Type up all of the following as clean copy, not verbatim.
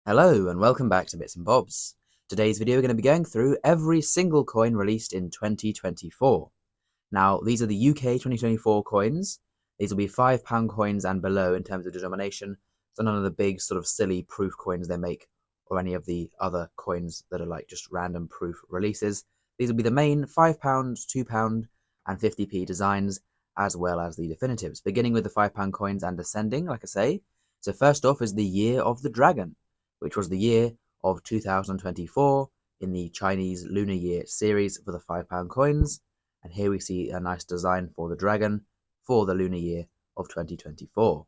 Hello and welcome back to Bits and Bobs. Today's video we're going to be going through every single coin released in 2024. Now these are the UK 2024 coins. These will be £5 coins and below in terms of denomination, so none of the big sort of silly proof coins they make or any of the other coins that are like just random proof releases. These will be the main £5, £2 and 50p designs, as well as the definitives, beginning with the £5 coins and descending, like I say. So first off is the Year of the Dragon, which was the year of 2024 in the Chinese Lunar Year series for the £5 coins. And here we see a nice design for the dragon for the lunar year of 2024.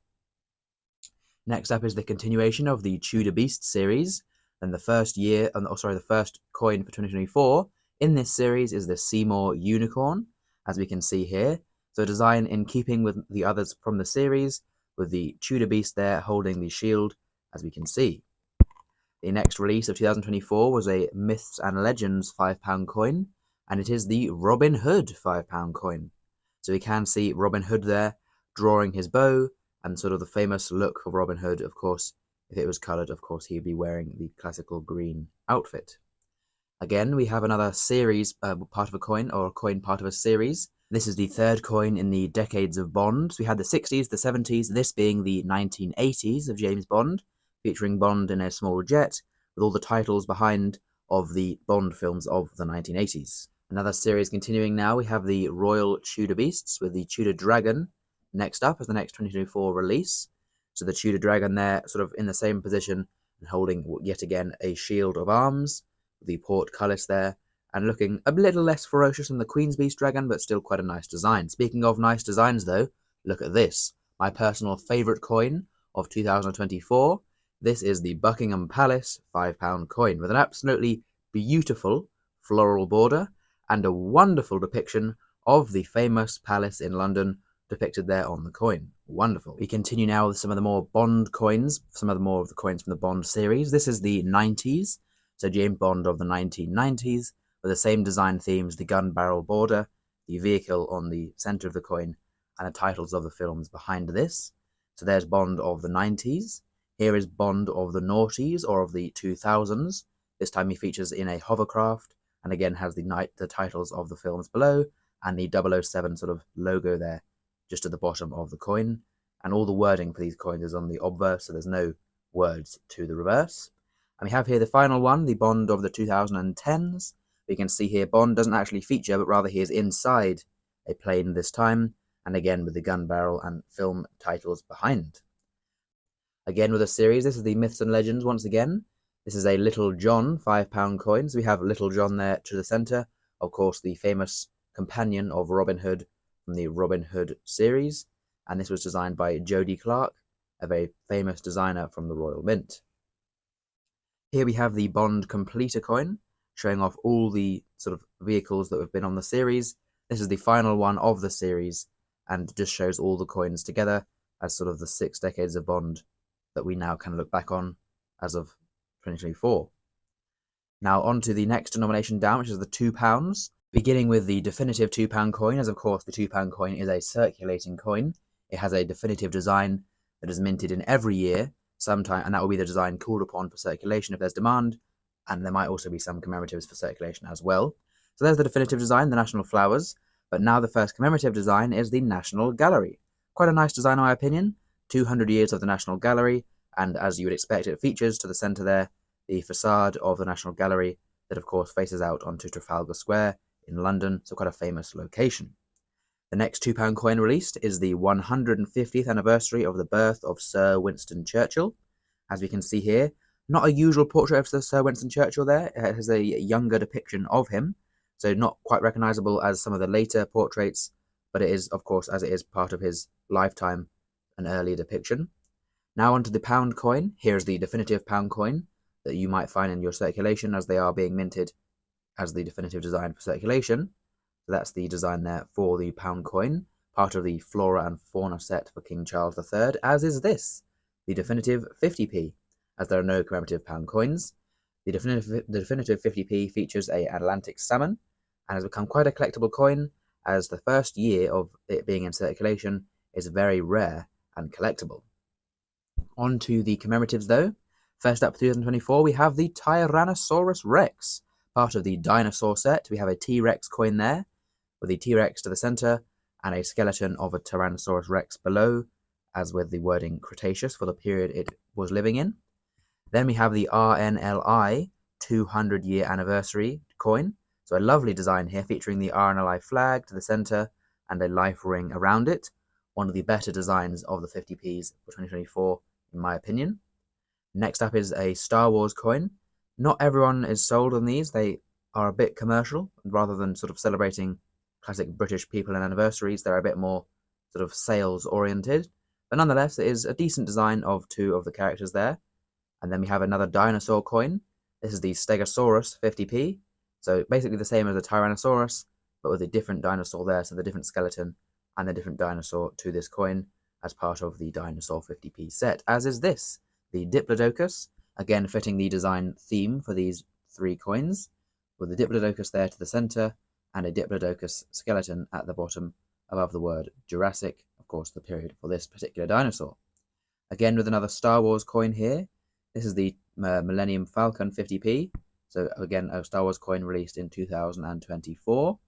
Next up is the continuation of the Tudor Beast series, and the first coin for 2024 in this series is the Seymour Unicorn, as we can see here. So a design in keeping with the others from the series, with the Tudor Beast there holding the shield, as we can see. The next release of 2024 was a Myths and Legends £5 coin, and it is the Robin Hood £5 coin. So we can see Robin Hood there drawing his bow, and sort of the famous look of Robin Hood, of course. If it was coloured, of course, he'd be wearing the classical green outfit. Again, we have another series part of a coin, or a coin part of a series. This is the third coin in the decades of Bond. We had the 60s, the 70s, this being the 1980s of James Bond, featuring Bond in a small jet, with all the titles behind of the Bond films of the 1980s. Another series continuing now, we have the Royal Tudor Beasts, with the Tudor Dragon next up as the next 2024 release. So the Tudor Dragon there, sort of in the same position, and holding yet again a shield of arms, with the portcullis there, and looking a little less ferocious than the Queen's Beast Dragon, but still quite a nice design. Speaking of nice designs though, look at this, my personal favourite coin of 2024. This is the Buckingham Palace £5 coin, with an absolutely beautiful floral border and a wonderful depiction of the famous palace in London depicted there on the coin. Wonderful. We continue now with some of the more Bond coins, some of the coins from the Bond series. This is the 90s, so James Bond of the 1990s, with the same design themes, the gun barrel border, the vehicle on the centre of the coin, and the titles of the films behind this. So there's Bond of the 90s. Here is Bond of the noughties, or of the 2000s. This time he features in a hovercraft, and again has the titles of the films below, and the 007 sort of logo there, just at the bottom of the coin. And all the wording for these coins is on the obverse, so there's no words to the reverse. And we have here the final one, the Bond of the 2010s. We can see here Bond doesn't actually feature, but rather he is inside a plane this time, and again with the gun barrel and film titles behind. Again with a series, this is the Myths and Legends once again. This is a Little John £5 coin. So we have Little John there to the centre, of course the famous companion of Robin Hood from the Robin Hood series, and this was designed by Jody Clark, a very famous designer from the Royal Mint. Here we have the Bond Completer coin, showing off all the sort of vehicles that have been on the series. This is the final one of the series, and just shows all the coins together as sort of the 6 decades of Bond that we now can look back on as of 2024. Now on to the next denomination down, which is the £2, beginning with the definitive £2 coin, as of course the £2 coin is a circulating coin. It has a definitive design that is minted in every year, sometime, and that will be the design called upon for circulation if there's demand, and there might also be some commemoratives for circulation as well. So there's the definitive design, the National Flowers, but now the first commemorative design is the National Gallery. Quite a nice design in my opinion. 200 years of the National Gallery, and as you would expect, it features to the centre there the facade of the National Gallery that of course faces out onto Trafalgar Square in London, so quite a famous location. The next £2 coin released is the 150th anniversary of the birth of Sir Winston Churchill. As we can see here, not a usual portrait of Sir Winston Churchill there, it has a younger depiction of him, so not quite recognisable as some of the later portraits, but it is, of course, as it is part of his lifetime, an earlier depiction. Now onto the pound coin. Here's the definitive pound coin that you might find in your circulation, as they are being minted as the definitive design for circulation. So that's the design there for the pound coin, part of the Flora and Fauna set for King Charles III, as is this, the definitive 50p, as there are no commemorative pound coins. The definitive 50p features an Atlantic salmon, and has become quite a collectible coin, as the first year of it being in circulation is very rare and collectible. On to the commemoratives though. First up for 2024, we have the Tyrannosaurus Rex. Part of the dinosaur set, we have a T-Rex coin there, with the T-Rex to the center, and a skeleton of a Tyrannosaurus Rex below, as with the wording Cretaceous for the period it was living in. Then we have the RNLI 200-year anniversary coin. So a lovely design here featuring the RNLI flag to the center and a life ring around it. One of the better designs of the 50p's for 2024, in my opinion. Next up is a Star Wars coin. Not everyone is sold on these. They are a bit commercial. Rather than sort of celebrating classic British people and anniversaries, they're a bit more sort of sales oriented. But nonetheless, it is a decent design of two of the characters there. And then we have another dinosaur coin. This is the Stegosaurus 50p. So basically the same as the Tyrannosaurus, but with a different dinosaur there, so the different skeleton and the different dinosaur to this coin as part of the dinosaur 50p set, as is this, the Diplodocus, again fitting the design theme for these three coins, with the Diplodocus there to the center and a Diplodocus skeleton at the bottom above the word Jurassic, of course the period for this particular dinosaur. Again with another Star Wars coin here. This is the Millennium Falcon 50p. So again, a Star Wars coin released in 2024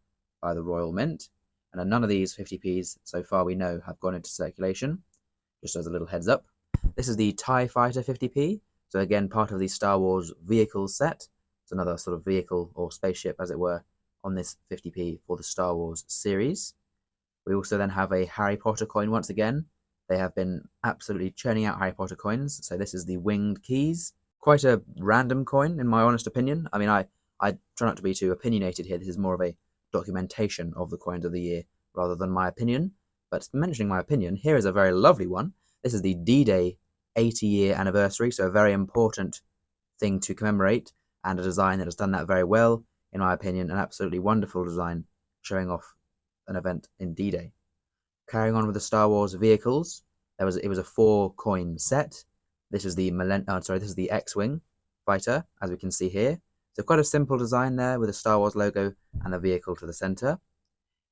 by the Royal Mint. And none of these 50p's, so far we know, have gone into circulation, just as a little heads up. This is the TIE Fighter 50p. So again, part of the Star Wars vehicles set. It's another sort of vehicle or spaceship, as it were, on this 50p for the Star Wars series. We also then have a Harry Potter coin once again. They have been absolutely churning out Harry Potter coins. So this is the Winged Keys. Quite a random coin, in my honest opinion. I mean, I try not to be too opinionated here. This is more of a documentation of the coins of the year rather than my opinion. But mentioning my opinion, here is a very lovely one. This is the D-Day 80-year anniversary, so a very important thing to commemorate, and a design that has done that very well, in my opinion. An absolutely wonderful design showing off an event in D-Day. Carrying on with the Star Wars vehicles, it was a 4-coin set. This is the X-Wing fighter, as we can see here. So quite a simple design there with the Star Wars logo and the vehicle to the center.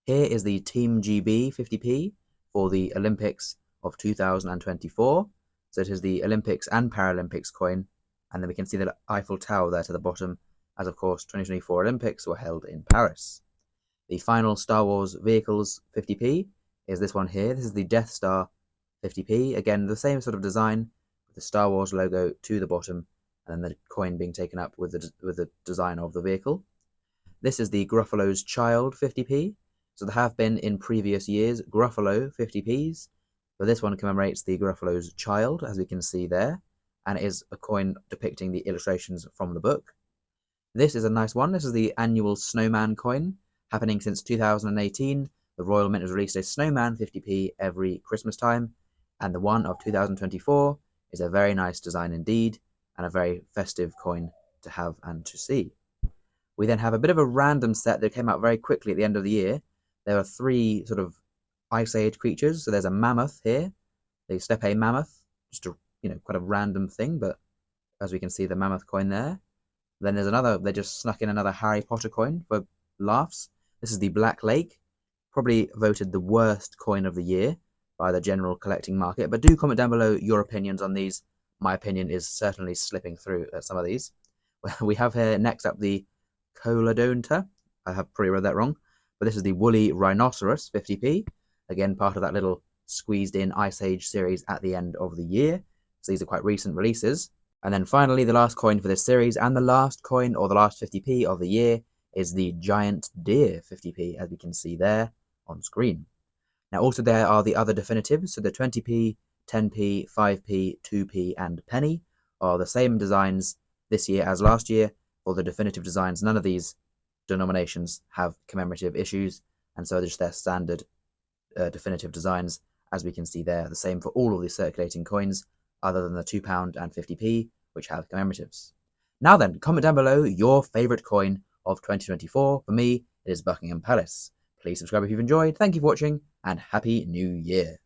Here is the Team GB 50p for the Olympics of 2024. So it is the Olympics and Paralympics coin, and then we can see the Eiffel Tower there to the bottom, as of course 2024 Olympics were held in Paris. The final Star Wars vehicles 50p is this one here. This is the Death Star 50p. Again, the same sort of design, with the Star Wars logo to the bottom, and then the coin being taken up with the design of the vehicle. This is the Gruffalo's Child 50p. So there have been in previous years Gruffalo 50p's, but this one commemorates the Gruffalo's Child, as we can see there, and it is a coin depicting the illustrations from the book. This is a nice one. This is the annual Snowman coin, happening since 2018. The Royal Mint has released a Snowman 50p every Christmas time, and the one of 2024 is a very nice design indeed, and a very festive coin to have and to see. We then have a bit of a random set that came out very quickly at the end of the year. There are 3 sort of Ice Age creatures. So there's a mammoth here, the steppe mammoth, just a quite a random thing, but as we can see, the mammoth coin there. Then there's another. They just snuck in another Harry Potter coin for laughs. This is the Black Lake, probably voted the worst coin of the year by the general collecting market. But do comment down below your opinions on these. My opinion is certainly slipping through at some of these. We have here next up the Colodonta. I have probably read that wrong, but this is the Woolly Rhinoceros 50p. Again, part of that little squeezed in Ice Age series at the end of the year. So these are quite recent releases. And then finally, the last coin for this series, and the last coin, or the last 50p of the year, is the Giant Deer 50p, as we can see there on screen. Now also there are the other definitives, so the 20p, 10p, 5p, 2p, and penny are the same designs this year as last year. For the definitive designs, none of these denominations have commemorative issues, and so they're just their standard definitive designs, as we can see there. The same for all of the circulating coins, other than the £2 and 50p, which have commemoratives. Now then, comment down below your favourite coin of 2024. For me, it is Buckingham Palace. Please subscribe if you've enjoyed. Thank you for watching, and Happy New Year.